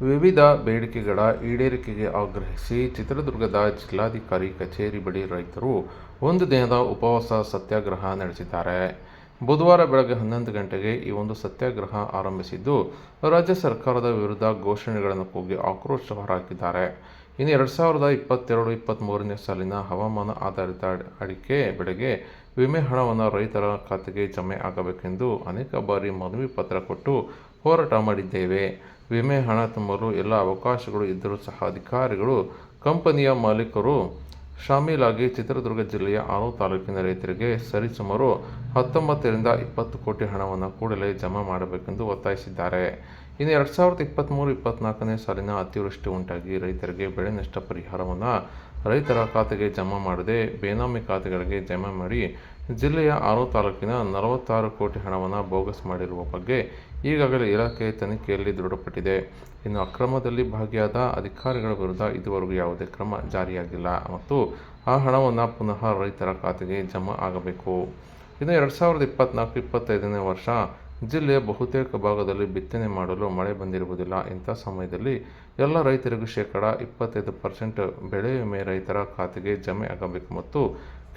ವಿವಿಧ ಬೇಡಿಕೆಗಳ ಈಡೇರಿಕೆಗೆ ಆಗ್ರಹಿಸಿ ಚಿತ್ರದುರ್ಗದ ಜಿಲ್ಲಾಧಿಕಾರಿ ಕಚೇರಿ ಬಳಿ ರೈತರು ಒಂದು ದಿನದ ಉಪವಾಸ ಸತ್ಯಾಗ್ರಹ ನಡೆಸಿದ್ದಾರೆ. ಬುಧವಾರ ಬೆಳಗ್ಗೆ 11 ಗಂಟೆಗೆ ಈ ಒಂದು ಸತ್ಯಾಗ್ರಹ ಆರಂಭಿಸಿದ್ದು, ರಾಜ್ಯ ಸರ್ಕಾರದ ವಿರುದ್ಧ ಘೋಷಣೆಗಳನ್ನು ಕೂಗಿ ಆಕ್ರೋಶ ಹೊರಹಾಕಿದ್ದಾರೆ. ಇನ್ನು 2022-23ನೇ ಸಾಲಿನ ಹವಾಮಾನ ಆಧಾರಿತ ಅಡಿಕೆ ಬೆಳೆಗೆ ವಿಮೆ ಹಣವನ್ನು ರೈತರ ಖಾತೆಗೆ ಜಮೆ ಆಗಬೇಕೆಂದು ಅನೇಕ ಬಾರಿ ಮನವಿ ಪತ್ರ ಕೊಟ್ಟು ಹೋರಾಟ ಮಾಡಿದ್ದೇವೆ. ವಿಮೆ ಹಣ ತುಂಬಲು ಎಲ್ಲ ಅವಕಾಶಗಳು ಇದ್ದರೂ ಸಹ ಅಧಿಕಾರಿಗಳು, ಕಂಪನಿಯ ಮಾಲೀಕರು ಶಾಮೀಲಾಗಿ ಚಿತ್ರದುರ್ಗ ಜಿಲ್ಲೆಯ 6 ತಾಲೂಕಿನ ರೈತರಿಗೆ ಸರಿಸುಮಾರು 19 ರಿಂದ 20 ಕೋಟಿ ಹಣವನ್ನು ಕೂಡಲೇ ಜಮಾ ಮಾಡಬೇಕೆಂದು ಒತ್ತಾಯಿಸಿದ್ದಾರೆ. ಇನ್ನು 2023-24ನೇ ಸಾಲಿನ ಅತಿವೃಷ್ಟಿ ಉಂಟಾಗಿ ರೈತರಿಗೆ ಬೆಳೆ ನಷ್ಟ ಪರಿಹಾರವನ್ನು ರೈತರ ಖಾತೆಗೆ ಜಮಾ ಮಾಡದೆ ಬೇನಾಮಿ ಖಾತೆಗಳಿಗೆ ಜಮಾ ಮಾಡಿ ಜಿಲ್ಲೆಯ 6 ತಾಲೂಕಿನ 46 ಕೋಟಿ ಹಣವನ್ನು ಬೋಗಸ್ ಮಾಡಿರುವ ಬಗ್ಗೆ ಈಗಾಗಲೇ ಇಲಾಖೆ ತನಿಖೆಯಲ್ಲಿ ದೃಢಪಟ್ಟಿದೆ. ಇನ್ನು ಅಕ್ರಮದಲ್ಲಿ ಭಾಗಿಯಾದ ಅಧಿಕಾರಿಗಳ ವಿರುದ್ಧ ಇದುವರೆಗೂ ಯಾವುದೇ ಕ್ರಮ ಜಾರಿಯಾಗಿಲ್ಲ ಮತ್ತು ಆ ಹಣವನ್ನು ಪುನಃ ರೈತರ ಖಾತೆಗೆ ಜಮಾ ಆಗಬೇಕು. ಇನ್ನು 2024-25ನೇ ವರ್ಷ ಜಿಲ್ಲೆಯ ಬಹುತೇಕ ಭಾಗದಲ್ಲಿ ಬಿತ್ತನೆ ಮಾಡಲು ಮಳೆ ಬಂದಿರುವುದಿಲ್ಲ. ಇಂಥ ಸಮಯದಲ್ಲಿ ಎಲ್ಲ ರೈತರಿಗೂ ಶೇಕಡಾ 25% ಬೆಳೆ ವಿಮೆ ರೈತರ ಖಾತೆಗೆ ಜಮೆ ಆಗಬೇಕು ಮತ್ತು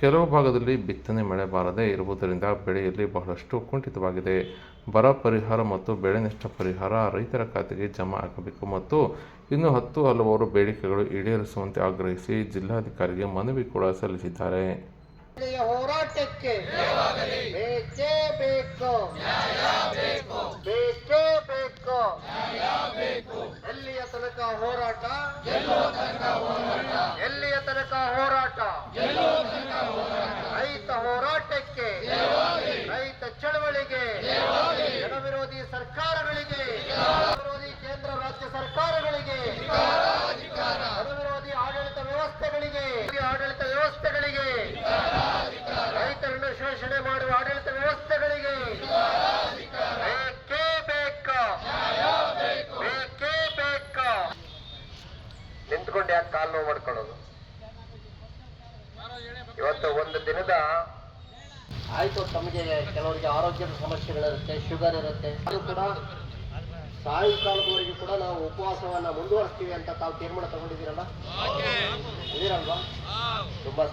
ಕೆಲವು ಭಾಗದಲ್ಲಿ ಬಿತ್ತನೆ ಮಳೆ ಬಾರದೇ ಇರುವುದರಿಂದ ಬೆಳೆಯಲ್ಲಿ ಬಹಳಷ್ಟು ಕುಂಠಿತವಾಗಿದೆ. ಬರ ಪರಿಹಾರ ಮತ್ತು ಬೆಳೆ ನಷ್ಟ ಪರಿಹಾರ ರೈತರ ಖಾತೆಗೆ ಜಮಾ ಆಗಬೇಕು ಮತ್ತು ಇನ್ನೂ ಹಲವಾರು ಬೇಡಿಕೆಗಳು ಈಡೇರಿಸುವಂತೆ ಆಗ್ರಹಿಸಿ ಜಿಲ್ಲಾಧಿಕಾರಿಗೆ ಮನವಿ ಕೂಡ ಸಲ್ಲಿಸಿದ್ದಾರೆ. ಹೋರಾಟಕ್ಕೆ ಬೇಕೇ ಬೇಕು, ಬೇಕೇ ಬೇಕು. ಎಲ್ಲಿಯ ತನಕ ಹೋರಾಟ, ಎಲ್ಲಿಯ ತನಕ ಹೋರಾಟ? ರೈತ ಹೋರಾಟಕ್ಕೆ, ರೈತ ಚಳವಳಿಗೆ, ಜನ ವಿರೋಧಿ ಸರ್ಕಾರಗಳಿಗೆ, ವಿರೋಧಿ ಕೇಂದ್ರ ರಾಜ್ಯ ಸರ್ಕಾರಗಳಿಗೆ, ಜನ ವಿರೋಧಿ ಆಡಳಿತ ವ್ಯವಸ್ಥೆಗಳಿಗೆ, ರೈತರನ್ನು ಶೋಷಣೆ ಮಾಡುವ ಆಡಳಿತ ವ್ಯವಸ್ಥೆಗಳಿಗೆ ಬೇಕೇ ಬೇಕು, ಬೇಕೇ ಬೇಕು. ನಿಂತ್ಕೊಂಡು ಯಾಕೆ ಕಾಲು ನೋವು ಮಾಡ್ಕೊಳ್ಳೋದು? ಇವತ್ತು ಒಂದು ದಿನದ ಆಯ್ತು, ತಮಗೆ ಕೆಲವರಿಗೆ ಆರೋಗ್ಯದ ಸಮಸ್ಯೆಗಳಿರುತ್ತೆ, ಶುಗರ್ ಇರುತ್ತೆ, ಅದು ಕೂಡ ಸಾಯಂಕಾಲದವರೆಗೂ ಕೂಡ ನಾವು ಉಪವಾಸವನ್ನ ಮುಂದುವರಿಸ್ತೀವಿ ಅಂತ ತಾವು ತೀರ್ಮಾನ ತಗೊಂಡಿದ್ದೀರಲ್ಲ, ಇದೀರಲ್ವಾ? ತುಂಬಾ